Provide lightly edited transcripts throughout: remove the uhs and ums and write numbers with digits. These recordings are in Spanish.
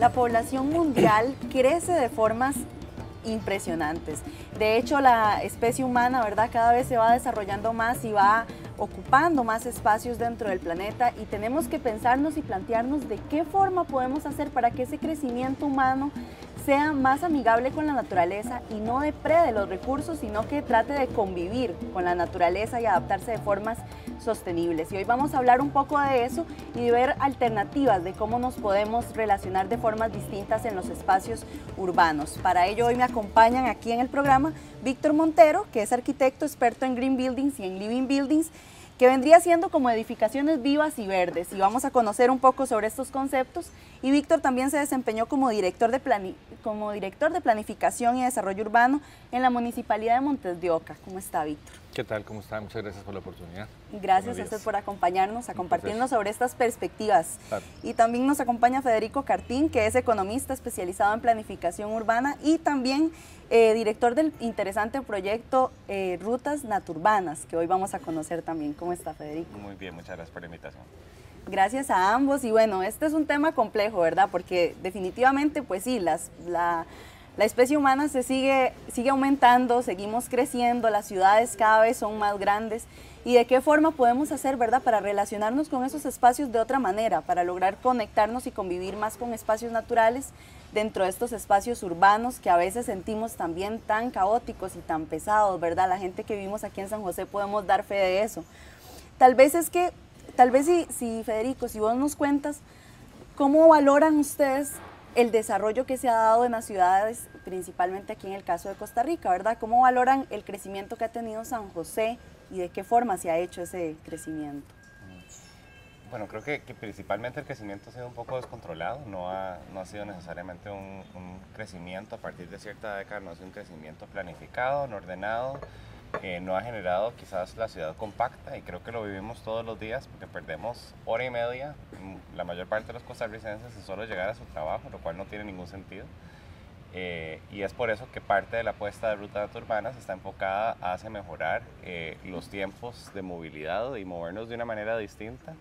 La población mundial crece de formas impresionantes. De hecho, la especie humana, ¿verdad?, cada vez se va desarrollando más y va ocupando más espacios dentro del planeta, y tenemos que pensarnos y plantearnos de qué forma podemos hacer para que ese crecimiento humano sea más amigable con la naturaleza y no deprede los recursos, sino que trate de convivir con la naturaleza y adaptarse de formas sostenibles. Y hoy vamos a hablar un poco de eso y de ver alternativas de cómo nos podemos relacionar de formas distintas en los espacios urbanos. Para ello hoy me acompañan aquí en el programa Víctor Montero, que es arquitecto experto en Green Buildings y en Living Buildings, que vendría siendo como edificaciones vivas y verdes, y vamos a conocer un poco sobre estos conceptos. Y Víctor también se desempeñó como director de Planificación y Desarrollo Urbano en la Municipalidad de Montes de Oca. ¿Cómo está, Víctor? ¿Qué tal? ¿Cómo está? Muchas gracias por la oportunidad. Gracias a usted por acompañarnos, a compartirnos sobre estas perspectivas. Claro. Y también nos acompaña Federico Cartín, que es economista especializado en planificación urbana y también director del interesante proyecto Rutas Naturbanas, que hoy vamos a conocer también. ¿Cómo está, Federico? Muy bien, muchas gracias por la invitación. Gracias a ambos. Y bueno, este es un tema complejo, ¿verdad? Porque definitivamente, pues sí, la especie humana sigue aumentando, seguimos creciendo, las ciudades cada vez son más grandes. ¿Y de qué forma podemos hacer, verdad, para relacionarnos con esos espacios de otra manera, para lograr conectarnos y convivir más con espacios naturales dentro de estos espacios urbanos que a veces sentimos también tan caóticos y tan pesados, ¿verdad? La gente que vivimos aquí en San José podemos dar fe de eso. Tal vez si Federico, si vos nos cuentas, ¿cómo valoran ustedes el desarrollo que se ha dado en las ciudades, principalmente aquí en el caso de Costa Rica, ¿verdad? ¿Cómo valoran el crecimiento que ha tenido San José y de qué forma se ha hecho ese crecimiento? Bueno, creo que principalmente el crecimiento ha sido un poco descontrolado, no ha sido necesariamente un crecimiento a partir de cierta década, no ha sido un crecimiento planificado, no ordenado, no ha generado quizás la ciudad compacta, y creo que lo vivimos todos los días porque perdemos hora y media, la mayor parte de los costarricenses, en solo llegar a su trabajo, lo cual no tiene ningún sentido. Y es por eso que parte de la apuesta de Rutas Naturbanas está enfocada hacia mejorar los tiempos de movilidad y movernos de una manera distinta,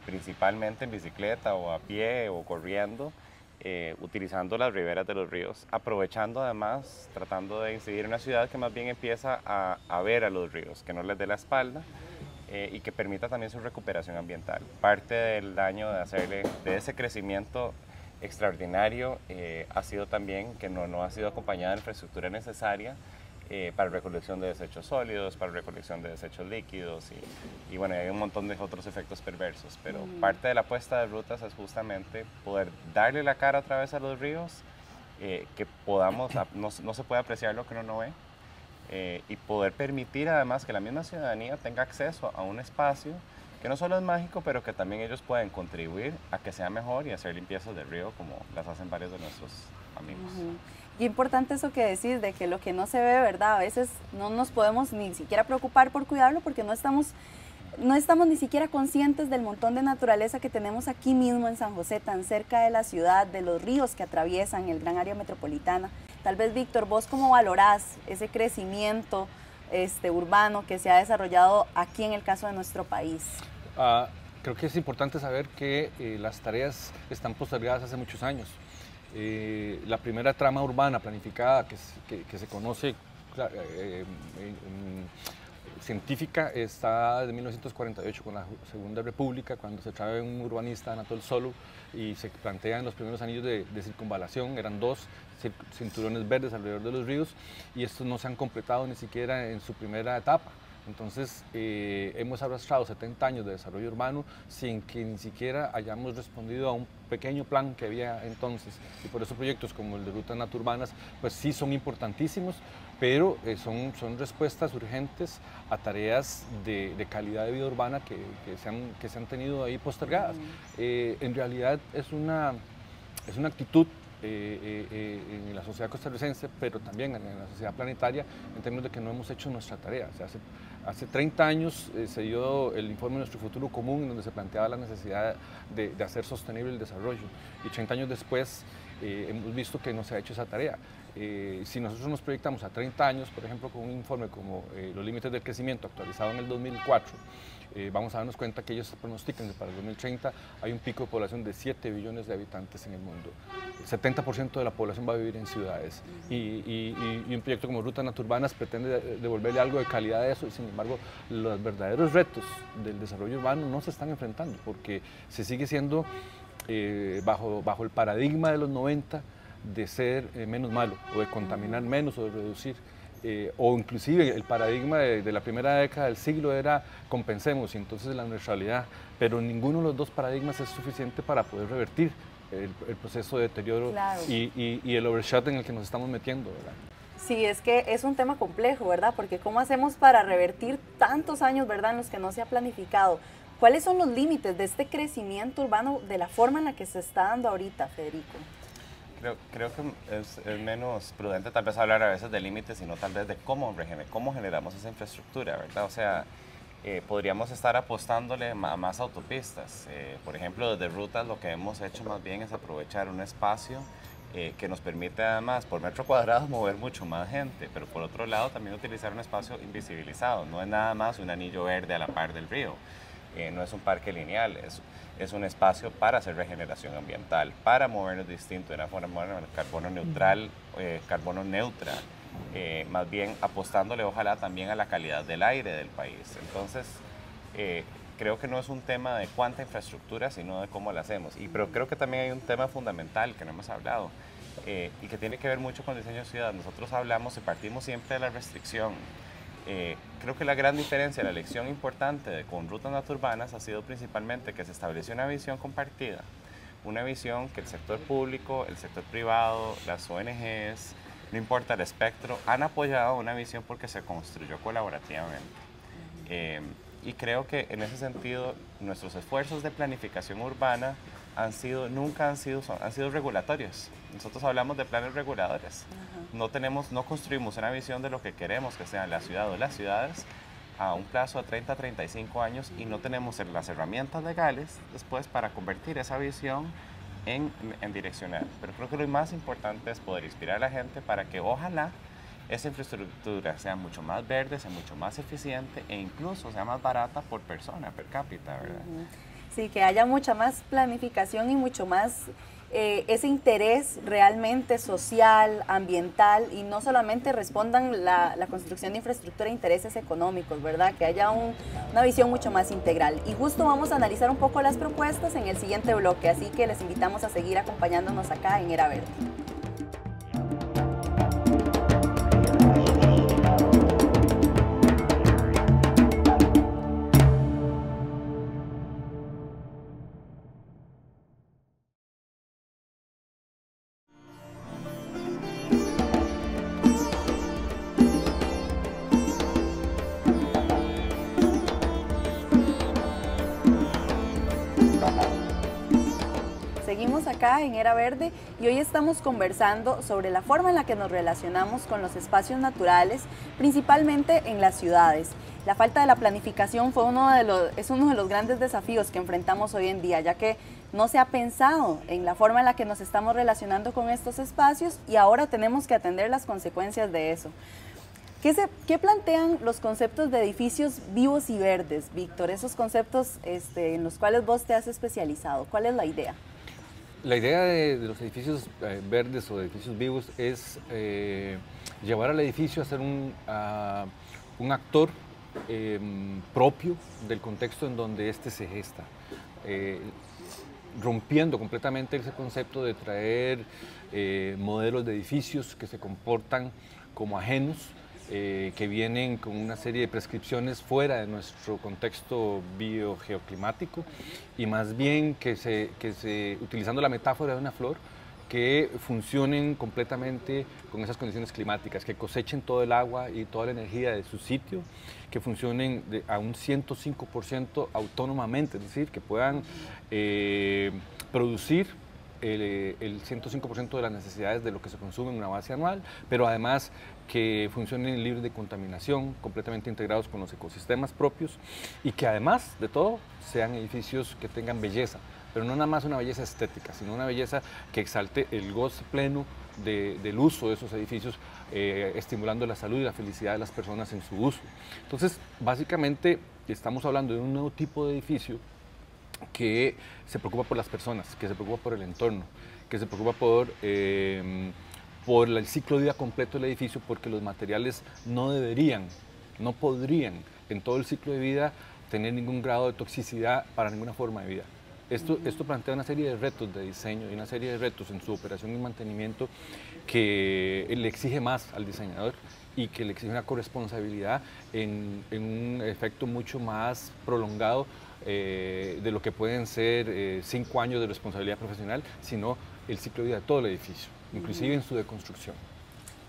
principalmente en bicicleta o a pie o corriendo, utilizando las riberas de los ríos, aprovechando además, tratando de incidir en una ciudad que más bien empieza a ver a los ríos, que no les dé la espalda, y que permita también su recuperación ambiental. Parte del daño de ese crecimiento extraordinario ha sido también que no ha sido acompañada de infraestructura necesaria para recolección de desechos sólidos, para recolección de desechos líquidos, y bueno, hay un montón de otros efectos perversos, pero parte de la apuesta de rutas es justamente poder darle la cara otra vez a los ríos, que podamos, no se puede apreciar lo que uno no ve, y poder permitir además que la misma ciudadanía tenga acceso a un espacio que no solo es mágico, pero que también ellos pueden contribuir a que sea mejor y hacer limpiezas del río como las hacen varios de nuestros amigos. Qué importante eso que decís, de que lo que no se ve, ¿verdad? A veces no nos podemos ni siquiera preocupar por cuidarlo porque no estamos ni siquiera conscientes del montón de naturaleza que tenemos aquí mismo en San José, tan cerca de la ciudad, de los ríos que atraviesan el gran área metropolitana. Tal vez, Víctor, ¿vos cómo valorás ese crecimiento urbano que se ha desarrollado aquí en el caso de nuestro país? Creo que es importante saber que las tareas están postergadas hace muchos años. La primera trama urbana planificada que se conoce científica está de 1948 con la Segunda República, cuando se trae un urbanista, Anatole Solo, y se plantean los primeros anillos de circunvalación. Eran 2 cinturones verdes alrededor de los ríos, y estos no se han completado ni siquiera en su primera etapa. Entonces hemos arrastrado 70 años de desarrollo urbano sin que ni siquiera hayamos respondido a un pequeño plan que había entonces, y por eso proyectos como el de Rutas Naturbanas pues sí son importantísimos, pero son respuestas urgentes a tareas de calidad de vida urbana que se han tenido ahí postergadas. En realidad es una actitud en la sociedad costarricense, pero también en la sociedad planetaria, en términos de que no hemos hecho nuestra tarea. O sea, hace 30 años se dio el informe Nuestro Futuro Común, en donde se planteaba la necesidad de hacer sostenible el desarrollo, y 30 años después hemos visto que no se ha hecho esa tarea. Si nosotros nos proyectamos a 30 años, por ejemplo, con un informe como Los Límites del Crecimiento, actualizado en el 2004, vamos a darnos cuenta que ellos pronostican que para el 2030 hay un pico de población de 7 billones de habitantes en el mundo. El 70% de la población va a vivir en ciudades y un proyecto como Rutas Naturbanas pretende devolverle algo de calidad a eso, y sin embargo los verdaderos retos del desarrollo urbano no se están enfrentando porque se sigue siendo bajo el paradigma de los 90 de ser menos malo o de contaminar menos o de reducir. O inclusive el paradigma de la primera década del siglo era compensemos y entonces la neutralidad, pero ninguno de los dos paradigmas es suficiente para poder revertir el proceso de deterioro y el overshot en el que nos estamos metiendo, ¿verdad? Sí, es que es un tema complejo, ¿verdad? Porque ¿cómo hacemos para revertir tantos años, ¿verdad?, en los que no se ha planificado? ¿Cuáles son los límites de este crecimiento urbano de la forma en la que se está dando ahorita, Federico? Creo que es menos prudente tal vez hablar a veces de límites, sino tal vez de cómo generamos esa infraestructura, ¿verdad? O sea, podríamos estar apostándole a más autopistas. Por ejemplo, desde Rutas lo que hemos hecho más bien es aprovechar un espacio que nos permite además por metro cuadrado mover mucho más gente, pero por otro lado también utilizar un espacio invisibilizado. No es nada más un anillo verde a la par del río, no es un parque lineal, es un espacio para hacer regeneración ambiental, para movernos distinto, de una forma carbono neutral, carbono neutra, más bien apostándole ojalá también a la calidad del aire del país. Entonces, creo que no es un tema de cuánta infraestructura, sino de cómo la hacemos. Pero creo que también hay un tema fundamental que no hemos hablado y que tiene que ver mucho con el diseño de ciudad. Nosotros hablamos y partimos siempre de la restricción. Creo que la gran diferencia, la lección importante con Rutas Naturbanas ha sido principalmente que se estableció una visión compartida, una visión que el sector público, el sector privado, las ONGs, no importa el espectro, han apoyado una visión porque se construyó colaborativamente. Y creo que en ese sentido nuestros esfuerzos de planificación urbana han sido regulatorios. Nosotros hablamos de planes reguladores. No construimos una visión de lo que queremos que sean la ciudad o las ciudades a un plazo de 30 a 35 años y no tenemos las herramientas legales después para convertir esa visión en direccionar. Pero creo que lo más importante es poder inspirar a la gente para que ojalá esa infraestructura sea mucho más verde, sea mucho más eficiente e incluso sea más barata por persona, per cápita, ¿verdad? Sí, que haya mucha más planificación y mucho más ese interés realmente social, ambiental, y no solamente respondan la construcción de infraestructura a intereses económicos, ¿verdad? Que haya una visión mucho más integral. Y justo vamos a analizar un poco las propuestas en el siguiente bloque, así que les invitamos a seguir acompañándonos acá en Era Verde. Seguimos acá en Era Verde y hoy estamos conversando sobre la forma en la que nos relacionamos con los espacios naturales, principalmente en las ciudades. La falta de la planificación es uno de los grandes desafíos que enfrentamos hoy en día, ya que no se ha pensado en la forma en la que nos estamos relacionando con estos espacios y ahora tenemos que atender las consecuencias de eso. ¿Qué plantean los conceptos de edificios vivos y verdes, Víctor? Esos conceptos en los cuales vos te has especializado. ¿Cuál es la idea? La idea de los edificios verdes o edificios vivos es llevar al edificio a ser un actor propio del contexto en donde éste se gesta, rompiendo completamente ese concepto de traer modelos de edificios que se comportan como ajenos, que vienen con una serie de prescripciones fuera de nuestro contexto biogeoclimático y más bien utilizando la metáfora de una flor, que funcionen completamente con esas condiciones climáticas, que cosechen todo el agua y toda la energía de su sitio, que funcionen a un 105% autónomamente, es decir, que puedan producir el 105% de las necesidades de lo que se consume en una base anual, pero además que funcionen libres de contaminación, completamente integrados con los ecosistemas propios y que además de todo sean edificios que tengan belleza, pero no nada más una belleza estética, sino una belleza que exalte el goce pleno del uso de esos edificios, estimulando la salud y la felicidad de las personas en su uso. Entonces, básicamente, estamos hablando de un nuevo tipo de edificio que se preocupa por las personas, que se preocupa por el entorno, que se preocupa por el ciclo de vida completo del edificio, porque los materiales no deberían, no podrían en todo el ciclo de vida tener ningún grado de toxicidad para ninguna forma de vida. Esto plantea una serie de retos de diseño y una serie de retos en su operación y mantenimiento que le exige más al diseñador y que le exige una corresponsabilidad en un efecto mucho más prolongado de lo que pueden ser 5 años de responsabilidad profesional, sino el ciclo de vida de todo el edificio, inclusive en su deconstrucción.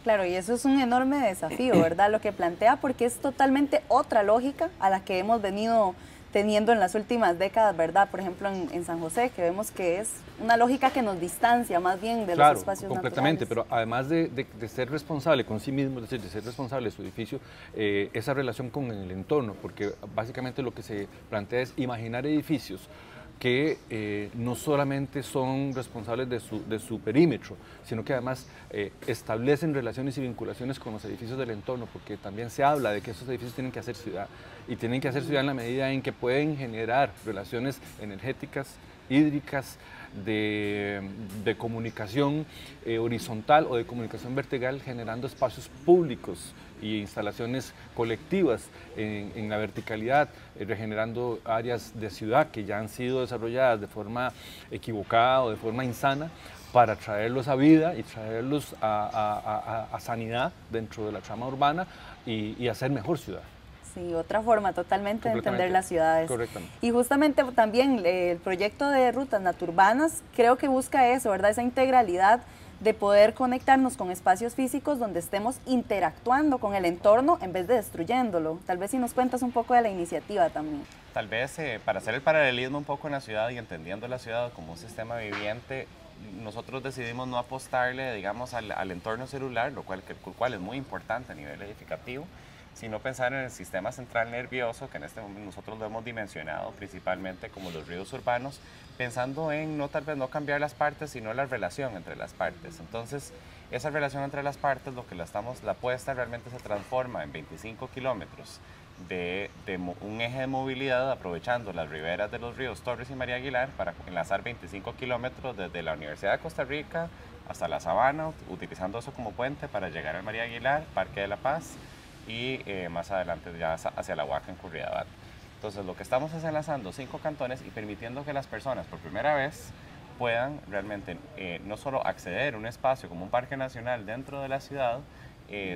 Claro, y eso es un enorme desafío, ¿verdad? Lo que plantea, porque es totalmente otra lógica a la que hemos venido teniendo en las últimas décadas, ¿verdad? Por ejemplo, en San José, que vemos que es una lógica que nos distancia más bien de los espacios completamente, naturales. pero además de ser responsable con sí mismo, es decir, de ser responsable de su edificio, esa relación con el entorno, porque básicamente lo que se plantea es imaginar edificios que no solamente son responsables de su perímetro, sino que además establecen relaciones y vinculaciones con los edificios del entorno, porque también se habla de que esos edificios tienen que hacer ciudad, y tienen que hacer ciudad en la medida en que pueden generar relaciones energéticas, hídricas, de comunicación horizontal o de comunicación vertical, generando espacios públicos y instalaciones colectivas en la verticalidad, regenerando áreas de ciudad que ya han sido desarrolladas de forma equivocada o de forma insana, para traerlos a vida y traerlos a sanidad dentro de la trama urbana y hacer mejor ciudad. Sí, otra forma totalmente de entender las ciudades. Correctamente. Y justamente también el proyecto de rutas natururbanas creo que busca eso, ¿verdad? Esa integralidad de poder conectarnos con espacios físicos donde estemos interactuando con el entorno en vez de destruyéndolo. Tal vez si nos cuentas un poco de la iniciativa también. Tal vez para hacer el paralelismo un poco en la ciudad y entendiendo la ciudad como un sistema viviente, nosotros decidimos no apostarle, digamos, al entorno celular, lo cual es muy importante a nivel edificativo, sino pensar en el sistema central nervioso, que en este momento nosotros lo hemos dimensionado principalmente como los ríos urbanos, pensando en tal vez no cambiar las partes, sino la relación entre las partes. Entonces, esa relación entre las partes, la apuesta realmente se transforma en 25 kilómetros de un eje de movilidad, aprovechando las riberas de los ríos Torres y María Aguilar para enlazar 25 kilómetros desde la Universidad de Costa Rica hasta la Sabana, utilizando eso como puente para llegar al María Aguilar, Parque de la Paz, y más adelante ya hacia la Huaca en Curridabat. Entonces lo que estamos es enlazando 5 cantones y permitiendo que las personas por primera vez puedan realmente no solo acceder a un espacio como un parque nacional dentro de la ciudad,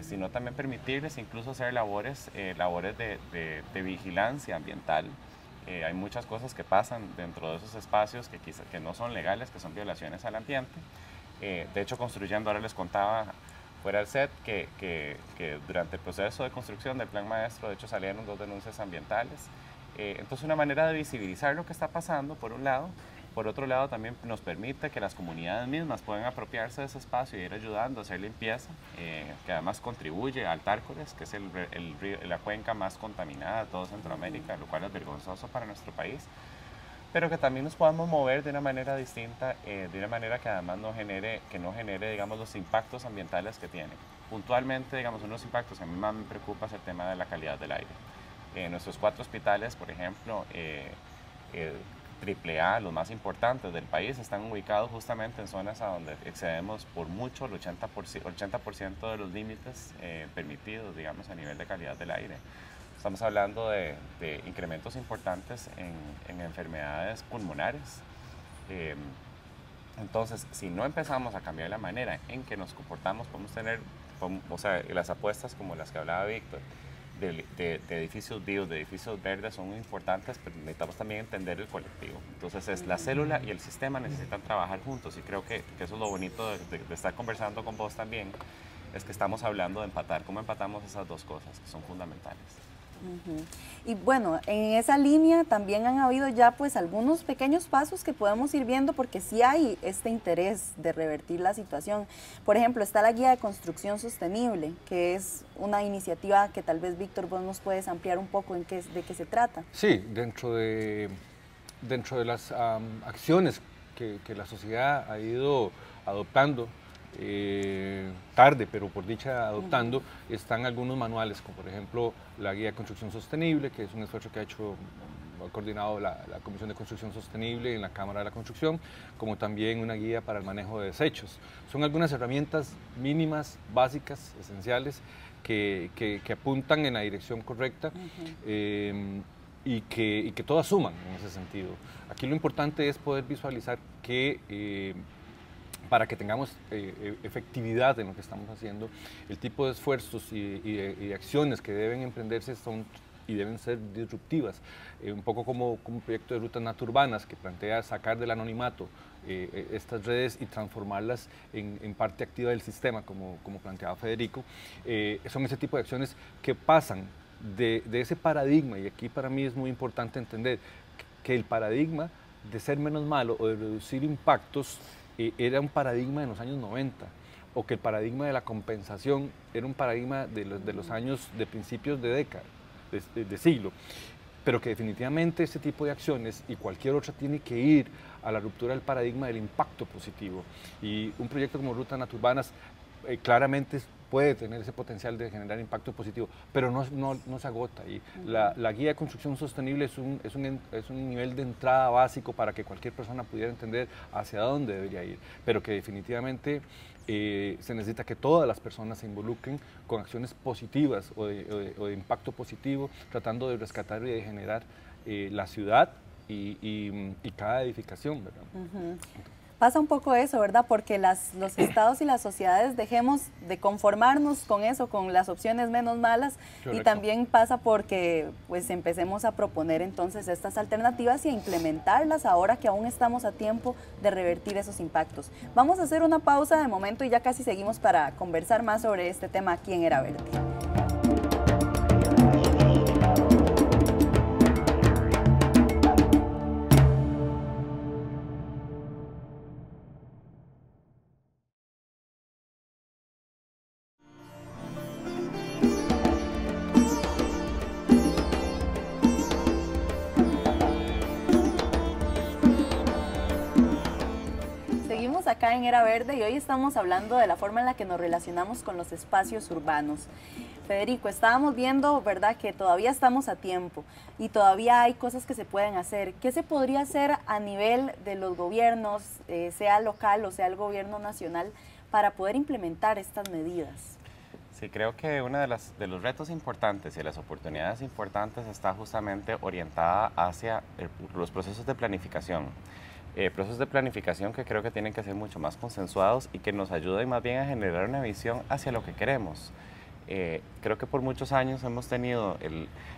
sino también permitirles incluso hacer labores de vigilancia ambiental. Hay muchas cosas que pasan dentro de esos espacios que no son legales, que son violaciones al ambiente. De hecho, construyendo, ahora les contaba fuera del set que durante el proceso de construcción del plan maestro, de hecho, salieron 2 denuncias ambientales. Entonces, una manera de visibilizar lo que está pasando, por un lado. Por otro lado, también nos permite que las comunidades mismas puedan apropiarse de ese espacio y ir ayudando a hacer limpieza, que además contribuye al Tárcoles, que es la cuenca más contaminada de todo Centroamérica, lo cual es vergonzoso para nuestro país, pero que también nos podamos mover de una manera distinta, de una manera que además no genere, digamos, los impactos ambientales que tiene. Puntualmente, digamos, unos impactos que a mí más me preocupa es el tema de la calidad del aire. Nuestros 4 hospitales, por ejemplo, AAA, los más importantes del país, están ubicados justamente en zonas a donde excedemos por mucho el 80% de los límites permitidos, digamos, a nivel de calidad del aire. Estamos hablando de incrementos importantes en enfermedades pulmonares. Entonces, si no empezamos a cambiar la manera en que nos comportamos, podemos tener, o sea, las apuestas como las que hablaba Víctor, de edificios vivos, de edificios verdes son muy importantes, pero necesitamos también entender el colectivo. Entonces, la célula y el sistema necesitan trabajar juntos, y creo que eso es lo bonito de estar conversando con vos también, es que estamos hablando de empatar. ¿Cómo empatamos esas dos cosas que son fundamentales? Y bueno, en esa línea también han habido ya pues algunos pequeños pasos que podemos ir viendo, porque sí hay este interés de revertir la situación. Por ejemplo, está la guía de construcción sostenible, que es una iniciativa que tal vez, Víctor, vos nos puedes ampliar un poco de qué se trata. Sí, dentro de las acciones que la sociedad ha ido adoptando tarde, pero por dicha adoptando, están algunos manuales, como por ejemplo la Guía de Construcción Sostenible, que es un esfuerzo que ha coordinado la Comisión de Construcción Sostenible en la Cámara de la Construcción, como también una guía para el manejo de desechos. Son algunas herramientas mínimas, básicas, esenciales, que apuntan en la dirección correcta y que todas suman en ese sentido. Aquí lo importante es poder visualizar que para que tengamos efectividad en lo que estamos haciendo, el tipo de esfuerzos y de acciones que deben emprenderse son y deben ser disruptivas, un poco como un proyecto de rutas natururbanas que plantea sacar del anonimato estas redes y transformarlas en parte activa del sistema, como planteaba Federico. Son ese tipo de acciones que pasan de ese paradigma, y aquí para mí es muy importante entender que el paradigma de ser menos malo o de reducir impactos era un paradigma de los años 90, o que el paradigma de la compensación era un paradigma de los años de principios de década, de siglo, pero que definitivamente este tipo de acciones y cualquier otra tiene que ir a la ruptura del paradigma del impacto positivo. Y un proyecto como Rutas Natururbanas claramente puede tener ese potencial de generar impacto positivo, pero no se agota. Y la guía de construcción sostenible es un nivel de entrada básico para que cualquier persona pudiera entender hacia dónde debería ir, pero que definitivamente se necesita que todas las personas se involucren con acciones positivas o de impacto positivo, tratando de rescatar y de generar la ciudad y cada edificación, ¿verdad? Pasa un poco eso, ¿verdad? Porque los estados y las sociedades dejemos de conformarnos con eso, con las opciones menos malas. Correcto. Y también pasa porque pues empecemos a proponer entonces estas alternativas y a implementarlas ahora que aún estamos a tiempo de revertir esos impactos. Vamos a hacer una pausa de momento y ya casi seguimos para conversar más sobre este tema aquí en Era Verde. Acá en Era Verde y hoy estamos hablando de la forma en la que nos relacionamos con los espacios urbanos. Federico, estábamos viendo, ¿verdad?, que todavía estamos a tiempo y todavía hay cosas que se pueden hacer. ¿Qué se podría hacer a nivel de los gobiernos, sea local o sea el gobierno nacional, para poder implementar estas medidas? Sí, creo que uno de los retos importantes y las oportunidades importantes está justamente orientada hacia los procesos de planificación. Procesos de planificación que creo que tienen que ser mucho más consensuados y que nos ayuden más bien a generar una visión hacia lo que queremos. Creo que por muchos años hemos tenido,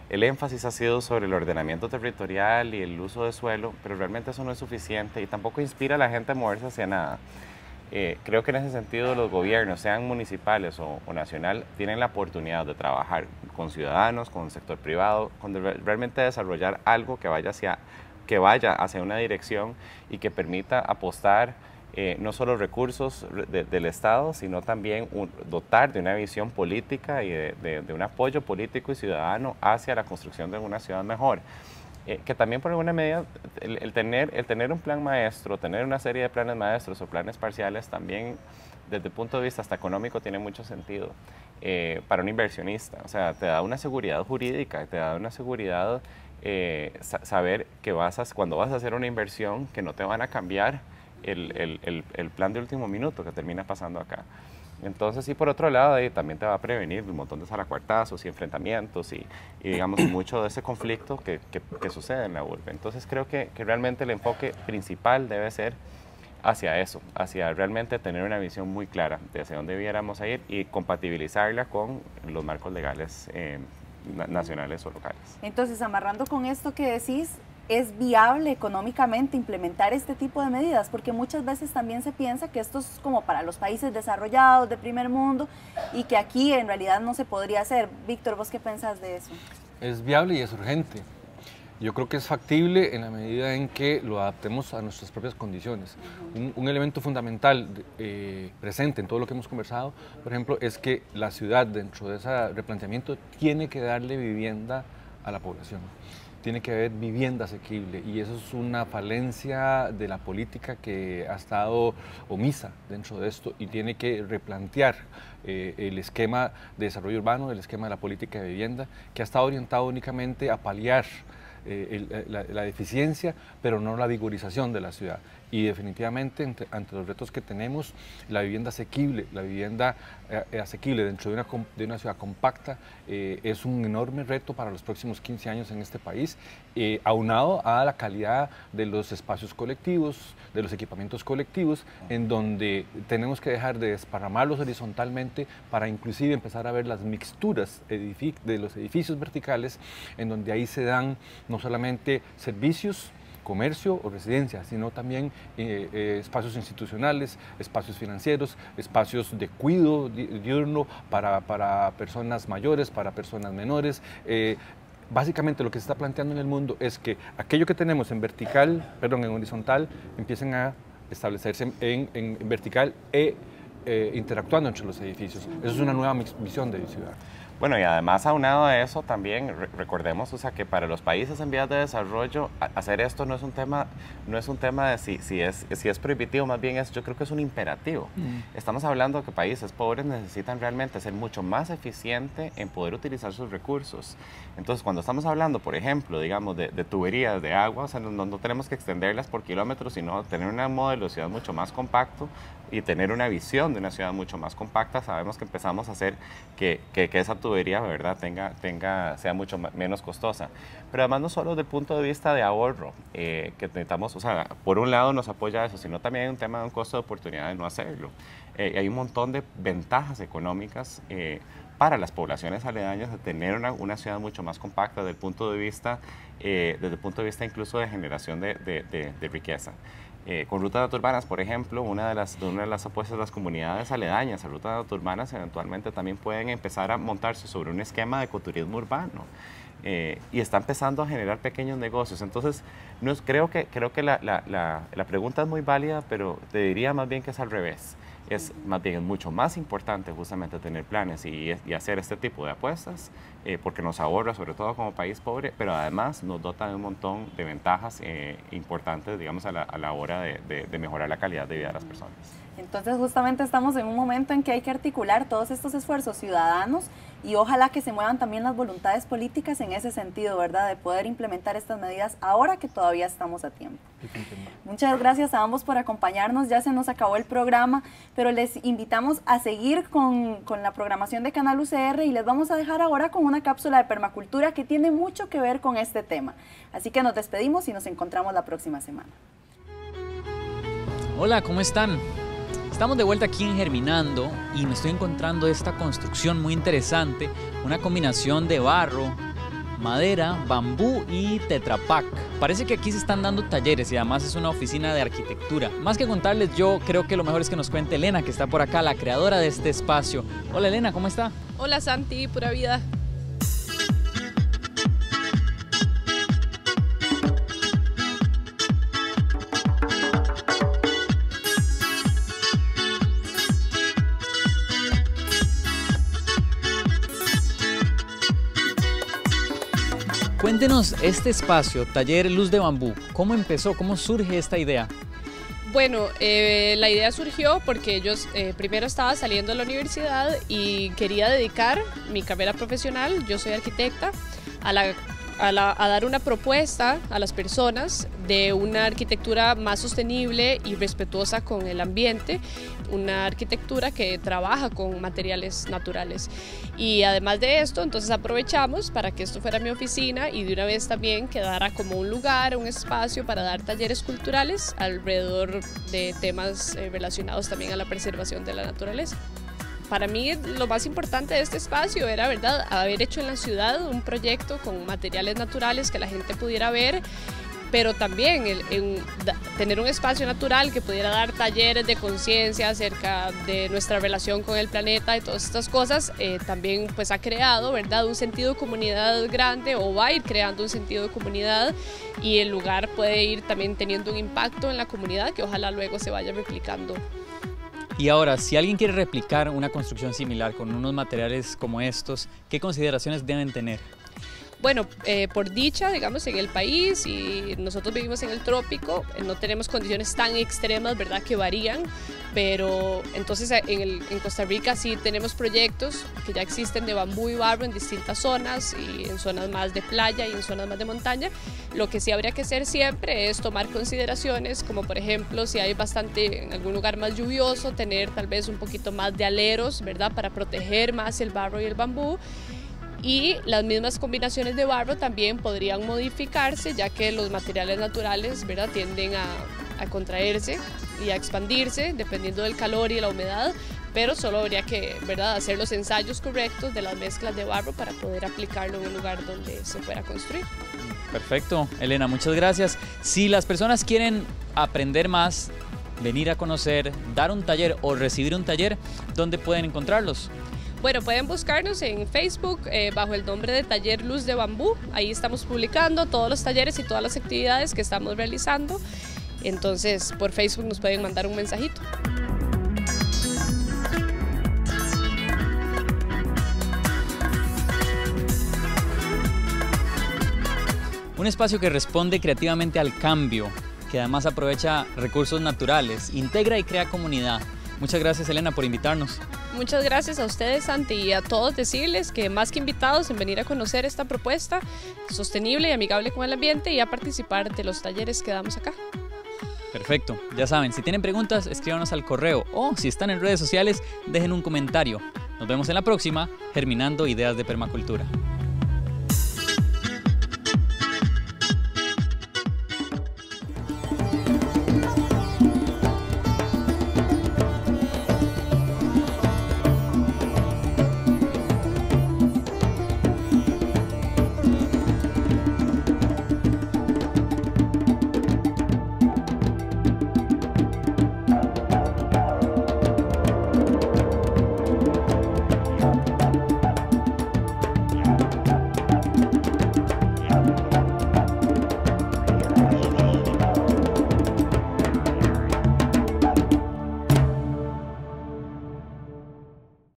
el énfasis ha sido sobre el ordenamiento territorial y el uso de suelo, pero realmente eso no es suficiente y tampoco inspira a la gente a moverse hacia nada. Creo que en ese sentido los gobiernos, sean municipales o nacional, tienen la oportunidad de trabajar con ciudadanos, con el sector privado, con realmente desarrollar algo que vaya hacia una dirección y que permita apostar no solo recursos del Estado, sino también dotar de una visión política y de un apoyo político y ciudadano hacia la construcción de una ciudad mejor. Que también por alguna medida el tener un plan maestro, tener una serie de planes maestros o planes parciales también desde el punto de vista hasta económico tiene mucho sentido para un inversionista. O sea, te da una seguridad jurídica, te da una seguridad saber que cuando vas a hacer una inversión que no te van a cambiar el plan de último minuto que termina pasando acá. Entonces, sí, por otro lado, también te va a prevenir un montón de zaracuartazos y enfrentamientos y digamos, mucho de ese conflicto que sucede en la urbe. Entonces, creo que realmente el enfoque principal debe ser hacia eso, hacia realmente tener una visión muy clara de hacia dónde debiéramos ir y compatibilizarla con los marcos legales nacionales o locales. Entonces, amarrando con esto que decís, ¿es viable económicamente implementar este tipo de medidas? Porque muchas veces también se piensa que esto es como para los países desarrollados, de primer mundo, y que aquí en realidad no se podría hacer. Víctor, ¿vos qué pensás de eso? Es viable y es urgente. Yo creo que es factible en la medida en que lo adaptemos a nuestras propias condiciones. Un elemento fundamental presente en todo lo que hemos conversado, por ejemplo, es que la ciudad dentro de ese replanteamiento tiene que darle vivienda a la población. tiene que haber vivienda asequible, y eso es una falencia de la política que ha estado omisa dentro de esto, y tiene que replantear el esquema de desarrollo urbano, el esquema de la política de vivienda, que ha estado orientado únicamente a paliar la deficiencia, pero no la vigorización de la ciudad. Y definitivamente ante los retos que tenemos, la vivienda asequible, dentro de una ciudad compacta es un enorme reto para los próximos 15 años en este país, aunado a la calidad de los espacios colectivos, de los equipamientos colectivos, en donde tenemos que dejar de desparramarlos horizontalmente para inclusive empezar a ver las mixturas de los edificios verticales, en donde ahí se dan no solamente servicios, comercio o residencia, sino también espacios institucionales, espacios financieros, espacios de cuidado diurno para personas mayores, para personas menores. Básicamente lo que se está planteando en el mundo es que aquello que tenemos en horizontal, empiecen a establecerse en vertical interactuando entre los edificios. Eso es una nueva visión de ciudad. Bueno, y además aunado a eso también recordemos, o sea, que para los países en vías de desarrollo hacer esto no es un tema de si es prohibitivo, más bien yo creo que es un imperativo. Estamos hablando de que países pobres necesitan realmente ser mucho más eficientes en poder utilizar sus recursos. Entonces, cuando estamos hablando, por ejemplo, digamos, de tuberías de agua, o sea, no tenemos que extenderlas por kilómetros, sino tener un modelo de ciudad mucho más compacto y tener una visión de una ciudad mucho más compacta. Sabemos que empezamos a hacer que esa tubería, ¿verdad?, sea mucho menos costosa. Pero además no solo desde el punto de vista de ahorro, que necesitamos, o sea, por un lado nos apoya eso, sino también hay un tema de un costo de oportunidad de no hacerlo. Hay un montón de ventajas económicas para las poblaciones aledañas de tener una ciudad mucho más compacta desde el punto de vista incluso de generación de riqueza. Con rutas urbanas, por ejemplo, una de las apuestas de las comunidades aledañas a rutas urbanas eventualmente también pueden empezar a montarse sobre un esquema de ecoturismo urbano. Y está empezando a generar pequeños negocios. Entonces, creo que la pregunta es muy válida, pero te diría más bien que es al revés. Es más bien mucho más importante justamente tener planes y hacer este tipo de apuestas, porque nos ahorra, sobre todo como país pobre, pero además nos dota de un montón de ventajas importantes, digamos, a la hora de mejorar la calidad de vida de las personas. Entonces justamente estamos en un momento en que hay que articular todos estos esfuerzos ciudadanos y ojalá que se muevan también las voluntades políticas en ese sentido, ¿verdad? De poder implementar estas medidas ahora que todavía estamos a tiempo. Muchas gracias a ambos por acompañarnos, ya se nos acabó el programa, pero les invitamos a seguir con la programación de Canal UCR y les vamos a dejar ahora con una cápsula de permacultura que tiene mucho que ver con este tema. Así que nos despedimos y nos encontramos la próxima semana. Hola, ¿cómo están? Estamos de vuelta aquí en Germinando y me estoy encontrando esta construcción muy interesante, una combinación de barro, madera, bambú y Tetra Pak. Parece que aquí se están dando talleres y además es una oficina de arquitectura. Más que contarles, yo creo que lo mejor es que nos cuente Elena, que está por acá, la creadora de este espacio. Hola Elena, ¿cómo está? Hola Santi, pura vida. Cuéntenos este espacio, Taller Luz de Bambú, ¿cómo empezó? ¿Cómo surge esta idea? Bueno, la idea surgió porque yo primero estaba saliendo de la universidad y quería dedicar mi carrera profesional, yo soy arquitecta, a dar una propuesta a las personas de una arquitectura más sostenible y respetuosa con el ambiente, una arquitectura que trabaja con materiales naturales. Y además de esto, entonces aprovechamos para que esto fuera mi oficina y de una vez también quedara como un lugar, un espacio para dar talleres culturales alrededor de temas relacionados también a la preservación de la naturaleza. Para mí lo más importante de este espacio era, ¿verdad?, haber hecho en la ciudad un proyecto con materiales naturales que la gente pudiera ver, pero también tener un espacio natural que pudiera dar talleres de conciencia acerca de nuestra relación con el planeta y todas estas cosas, también pues ha creado, ¿verdad?, un sentido de comunidad grande, o va a ir creando un sentido de comunidad, y el lugar puede ir también teniendo un impacto en la comunidad que ojalá luego se vaya replicando. Y ahora, si alguien quiere replicar una construcción similar con unos materiales como estos, ¿qué consideraciones deben tener? Bueno, por dicha, digamos, en el país, y nosotros vivimos en el trópico, no tenemos condiciones tan extremas, ¿verdad?, que varían, pero entonces en Costa Rica sí tenemos proyectos que ya existen de bambú y barro en distintas zonas, y en zonas más de playa y en zonas más de montaña. Lo que sí habría que hacer siempre es tomar consideraciones, como por ejemplo, si hay bastante, en algún lugar más lluvioso, tener tal vez un poquito más de aleros, ¿verdad?, para proteger más el barro y el bambú. Y las mismas combinaciones de barro también podrían modificarse, ya que los materiales naturales, ¿verdad?, tienden a contraerse y a expandirse dependiendo del calor y la humedad, pero solo habría que, ¿verdad?, hacer los ensayos correctos de las mezclas de barro para poder aplicarlo en un lugar donde se fuera a construir. Perfecto, Elena, muchas gracias. Si las personas quieren aprender más, venir a conocer, dar un taller o recibir un taller, ¿dónde pueden encontrarlos? Bueno, pueden buscarnos en Facebook bajo el nombre de Taller Luz de Bambú. Ahí estamos publicando todos los talleres y todas las actividades que estamos realizando. Entonces, por Facebook nos pueden mandar un mensajito. Un espacio que responde creativamente al cambio, que además aprovecha recursos naturales, integra y crea comunidad. Muchas gracias, Elena, por invitarnos. Muchas gracias a ustedes, Santi, y a todos decirles que más que invitados en venir a conocer esta propuesta sostenible y amigable con el ambiente y a participar de los talleres que damos acá. Perfecto, ya saben, si tienen preguntas, escríbanos al correo o si están en redes sociales, dejen un comentario. Nos vemos en la próxima, Germinando Ideas de Permacultura.